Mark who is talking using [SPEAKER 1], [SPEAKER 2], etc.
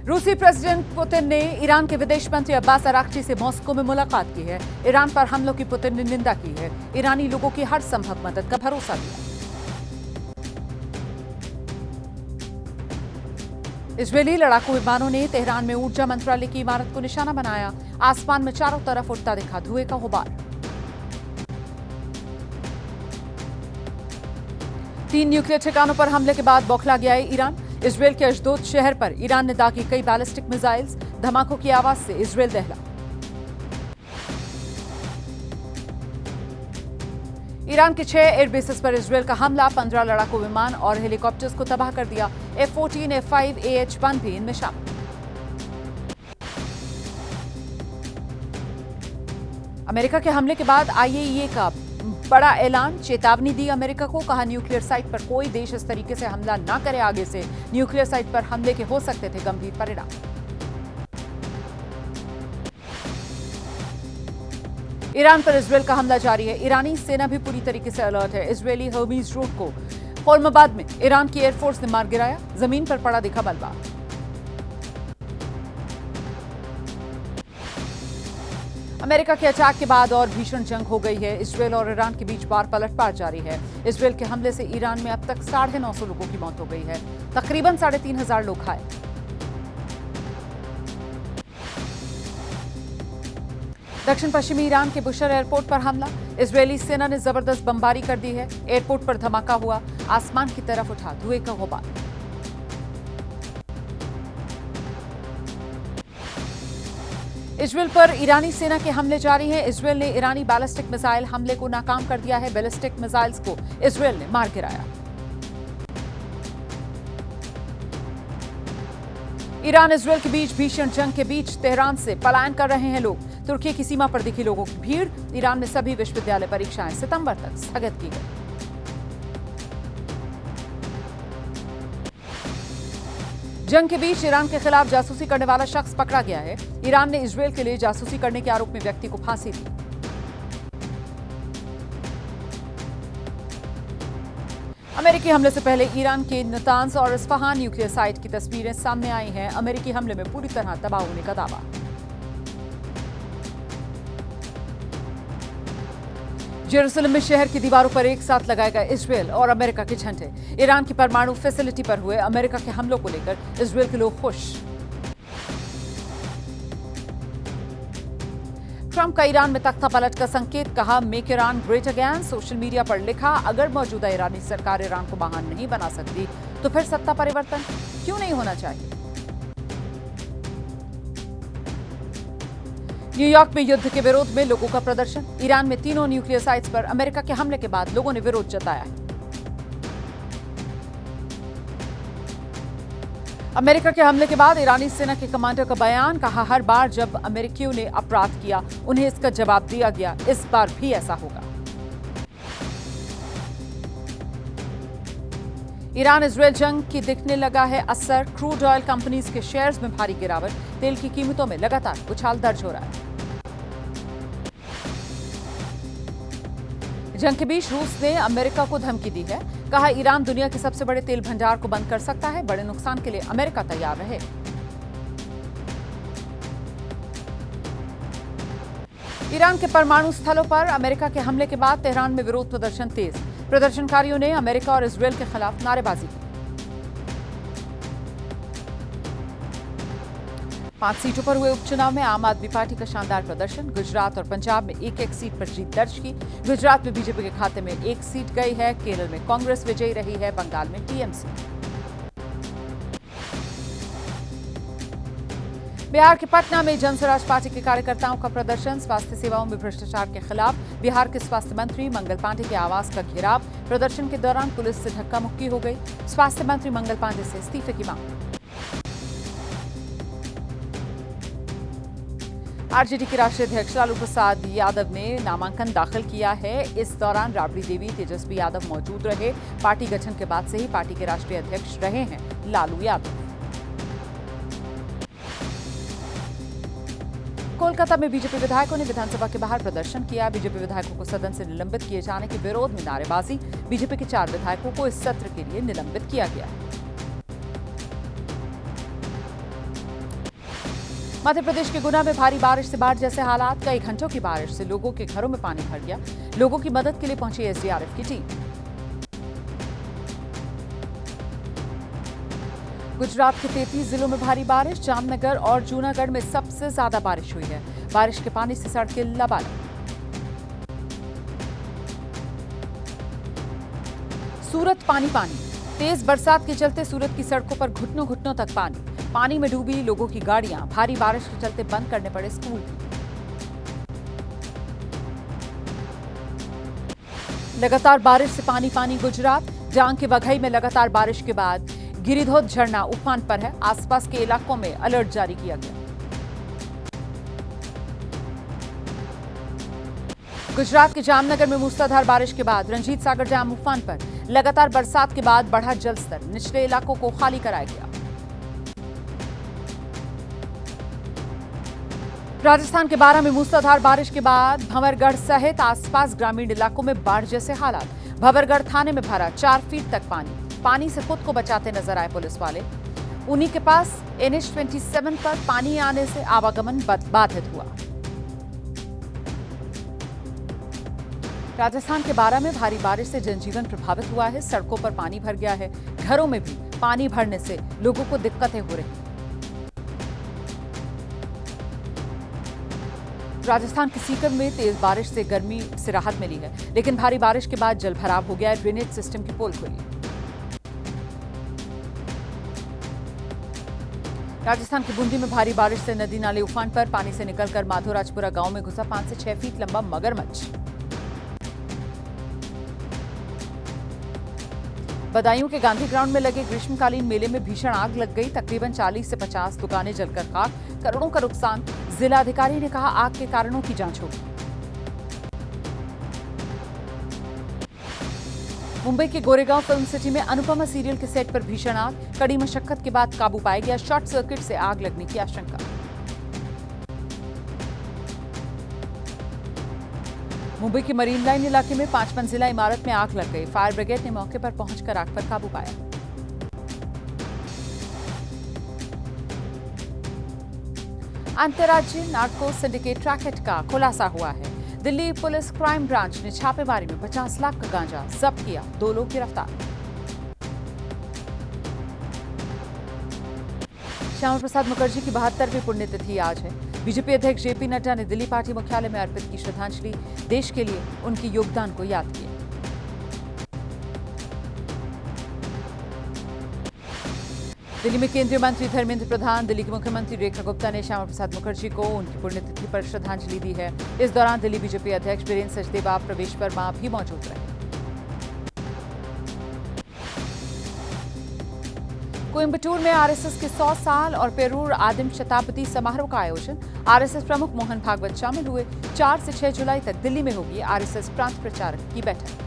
[SPEAKER 1] रूसी president Putin ने Iran के विदेश मंत्री अब्बास अराक्ची से मॉस्को में मुलाकात की है। ईरान पर हमलों की पुतिन ने निंदा की है। ईरानी लोगों की हर संभव मदद का भरोसा दिया। इजरायली लड़ाकू विमानों ने तेहरान में ऊर्जा मंत्रालय की इमारत को निशाना बनाया। आसमान में चारों तरफ उठता दिखा धुएं का गुबार। 3 न्यूक्लियर ठिकानों पर हमले के बाद बौखला गया है ईरान। इजरायल के अशदोद शहर पर ईरान ने दागी कई बैलिस्टिक मिसाइल्स। धमाकों की आवाज से इजरायल दहला। ईरान के 6 एयरबेसेस पर इजरायल का हमला। 15 लड़ाकू विमान और हेलीकॉप्टर्स को तबाह कर दिया। F-14, F-5, AH-1 भी इनमें शामिल। अमेरिका के हमले के बाद IAEA का बड़ा ऐलान। चेतावनी दी अमेरिका को। कहा न्यूक्लियर साइट पर कोई देश इस तरीके से हमला न करे आगे से। न्यूक्लियर साइट पर हमले के हो सकते थे गंभीर परिणाम। ईरान पर इजरायल का हमला जारी है। ईरानी सेना भी पूरी तरीके से अलर्ट है। इजरायली हर्मीज रोड को होर्मबाद में ईरान की एयरफोर्स ने मार गिराया। जमीन पर पड़ा दिखा मलबा। अमेरिका के अटैक के बाद और भीषण जंग हो गई है। इजरायल और ईरान के बीच बार पलटवार जारी है। इजरायल के हमले से ईरान में अब तक 950 लोगों की मौत हो गई है। तकरीबन 3500 लोग घायल। दक्षिण पश्चिमी ईरान के बुशर एयरपोर्ट पर हमला। इजरायली सेना ने जबरदस्त बमबारी कर दी है। एयरपोर्ट पर धमाका हुआ। आसमान की तरफ उठा धुएं का गुबार। इजरायल पर ईरानी सेना के हमले जारी हैं। इजरायल ने ईरानी बैलिस्टिक मिसाइल हमले को नाकाम कर दिया है। बैलिस्टिक मिसाइल्स को इजरायल ने मार गिराया। ईरान इजरायल के बीच भीषण जंग के बीच तेहरान से पलायन कर रहे हैं लोग। तुर्की की सीमा पर दिखी लोगों की भीड़। ईरान में सभी विश्वविद्यालय परीक्षाएं सितंबर तक स्थगित की गई। जंग के बीच ईरान के खिलाफ जासूसी करने वाला शख्स पकड़ा गया है। ईरान ने इजरायल के लिए जासूसी करने के आरोप में व्यक्ति को फांसी दी। अमेरिकी हमले से पहले ईरान के नतांज और इस्फहान न्यूक्लियर साइट की तस्वीरें सामने आई हैं। अमेरिकी हमले में पूरी तरह तबाह होने का दावा। जेरूसलम में शहर की दीवारों पर एक साथ लगाए गए इजरायल और अमेरिका के झंडे। ईरान की परमाणु फैसिलिटी पर हुए अमेरिका के हमलों को लेकर इजरायल के लोग खुश। ट्रंप का ईरान में तख्ता पलट का संकेत। कहा make Iran great again. Social media पर लिखा अगर मौजूदा ईरानी सरकार ईरान को महान नहीं बना सकती तो फिर सत्ता परिवर्तन क्यों नहीं होना चाहिए। न्यूयॉर्क में युद्ध के विरोध में लोगों का प्रदर्शन। ईरान में तीनों न्यूक्लियर साइट्स पर अमेरिका के हमले के बाद लोगों ने विरोध जताया है। अमेरिका के हमले के बाद ईरानी सेना के कमांडर का बयान। कहा हर बार जब अमेरिकियों ने अपराध किया उन्हें इसका जवाब दिया गया। इस बार भी ऐसा होगा। ईरान इजरायल जंग की दिखने लगा है असर। क्रूड ऑयल कंपनीज के शेयर्स में भारी गिरावट। तेल की कीमतों में लगातार उछाल दर्ज हो रहा है। जंग के बीच रूस ने अमेरिका को धमकी दी है। कहा ईरान दुनिया के सबसे बड़े तेल भंडार को बंद कर सकता है। बड़े नुकसान के लिए अमेरिका तैयार रहे। ईरान के परमाणु स्थलों पर अमेरिका के हमले के बाद तेहरान में विरोध प्रदर्शन तेज। प्रदर्शनकारियों ने अमेरिका और इजरायल के खिलाफ नारेबाजी की। 5 सीटों पर हुए उपचुनाव में आम आदमी पार्टी का शानदार प्रदर्शन। गुजरात और पंजाब में एक-एक सीट पर जीत दर्ज की। गुजरात में बीजेपी के खाते में 1 सीट गई है। केरल में कांग्रेस विजयी रही है। बंगाल में टीएमसी। बिहार के पटना में जनसुराज पार्टी के कार्यकर्ताओं का प्रदर्शन। स्वास्थ्य सेवाओं में भ्रष्टाचार के खिलाफ बिहार के स्वास्थ्य मंत्री मंगल पांडे के आवास का घेराव। प्रदर्शन के दौरान पुलिस से धक्का मुक्की हो गई। स्वास्थ्य मंत्री मंगल पांडे से इस्तीफे की मांग। आरजेडी के राष्ट्रीय अध्यक्ष लालू प्रसाद यादव ने नामांकन दाखिल किया है। इस दौरान राबड़ी देवी, तेजस्वी यादव मौजूद रहे। पार्टी गठन के बाद से ही पार्टी के राष्ट्रीय अध्यक्ष रहे हैं लालू यादव। कोलकाता में बीजेपी विधायकों ने विधानसभा के बाहर प्रदर्शन किया। बीजेपी विधायकों को सदन से निलंबित किए जाने के विरोध में नारेबाजी। बीजेपी के 4 विधायकों को इस सत्र के लिए निलंबित किया गया। मध्य प्रदेश के गुना में भारी बारिश से बाढ़ जैसे हालात। कई घंटों की बारिश से लोगों के घरों में पानी भर गया। लोगों की मदद के लिए पहुंची एसडीआरएफ की टीम। गुजरात के 33 जिलों में भारी बारिश। जामनगर और जूनागढ़ में सबसे ज्यादा बारिश हुई है। बारिश के पानी से सड़कें लबालब। सूरत पानी पानी। तेज बरसात के चलते सूरत की सड़कों पर घुटनों घुटनों तक पानी में डूबी लोगों की गाड़ियां। भारी बारिश के चलते बंद करने पड़े स्कूल भी। लगातार बारिश से पानी गुजरात। डांग के वघई में लगातार बारिश के बाद गिरिधोध झरना उफान पर है। आसपास के इलाकों में अलर्ट जारी किया गया। गुजरात के जामनगर में मूसलाधार बारिश के बाद रंजीत सागर डैम उफान पर। लगातार बरसात के बाद बढ़ा जलस्तर। निचले इलाकों को खाली कराया गया। राजस्थान के बारां में मूसलाधार बारिश के बाद भंवरगढ़ सहित आसपास ग्रामीण इलाकों में बाढ़ जैसे हालात। भंवरगढ़ थाने में भरा 4 फीट तक पानी से खुद को बचाते नजर आए पुलिस वाले। उन्हीं के पास NH27 पर पानी आने से आवागमन बाधित हुआ। राजस्थान के बारां में भारी बारिश से जनजीवन प्रभावित हुआ है। सड़कों पर पानी भर गया है। घरों में भी पानी भरने से लोगों को दिक्कतें हो रही। राजस्थान के सीकर में तेज बारिश से गर्मी से राहत मिली है, लेकिन भारी बारिश के बाद जलभराव हो गया है। ड्रेनेज सिस्टम की पोल खुली। राजस्थान के बूंदी में भारी बारिश से नदी नाले उफान पर। पानी से निकलकर माधोराजपुरा गांव में घुसा 5 से 6 फीट लंबा मगरमच्छ। बदायूं के गांधी ग्राउंड में लगे ग्रीष्मकालीन मेले में भीषण आग लग गई। तकरीबन 40 से 50 दुकानें जलकर खाक। करोड़ों का नुकसान। जिलाधिकारी ने कहा आग के कारणों की जांच होगी। मुंबई के गोरेगांव फिल्म सिटी में अनुपमा सीरियल के सेट पर भीषण आग। कड़ी मशक्कत के बाद काबू पाया गया। शॉर्ट सर्किट से आग लगने की आशंका। मुंबई के मरीन लाइन इलाके में 5 मंजिला इमारत में आग लग गई। फायर ब्रिगेड ने मौके पर पहुंचकर आग पर काबू पाया। अंतर्राज्यीय नार्को सिंडिकेट रैकेट का खुलासा हुआ है। दिल्ली पुलिस क्राइम ब्रांच ने छापेमारी में 50 लाख का गांजा जब्त किया। 2 लोग गिरफ्तार। श्यामा प्रसाद मुखर्जी की 72वीं पुण्यतिथि आज है। बीजेपी अध्यक्ष जेपी नड्डा ने दिल्ली पार्टी मुख्यालय में अर्पित की श्रद्धांजलि। देश के लिए उनके योगदान को याद किया। दिल्ली में केंद्रीय मंत्री धर्मेंद्र प्रधान, दिल्ली के मुख्यमंत्री रेखा गुप्ता ने श्यामा प्रसाद मुखर्जी को उनकी पुण्यतिथि पर श्रद्धांजलि दी है। इस दौरान दिल्ली बीजेपी अध्यक्ष बीरेन्द्र सचदेवा, प्रवेश वर्मा भी मौजूद रहे। कोयम्बटूर में आरएसएस के 100 साल और पेरूर आदिम शताब्दी समारोह का आयोजन। आरएसएस प्रमुख मोहन भागवत शामिल हुए। 4 से 6 जुलाई तक दिल्ली में होगी आरएसएस प्रांत प्रचारक की बैठक।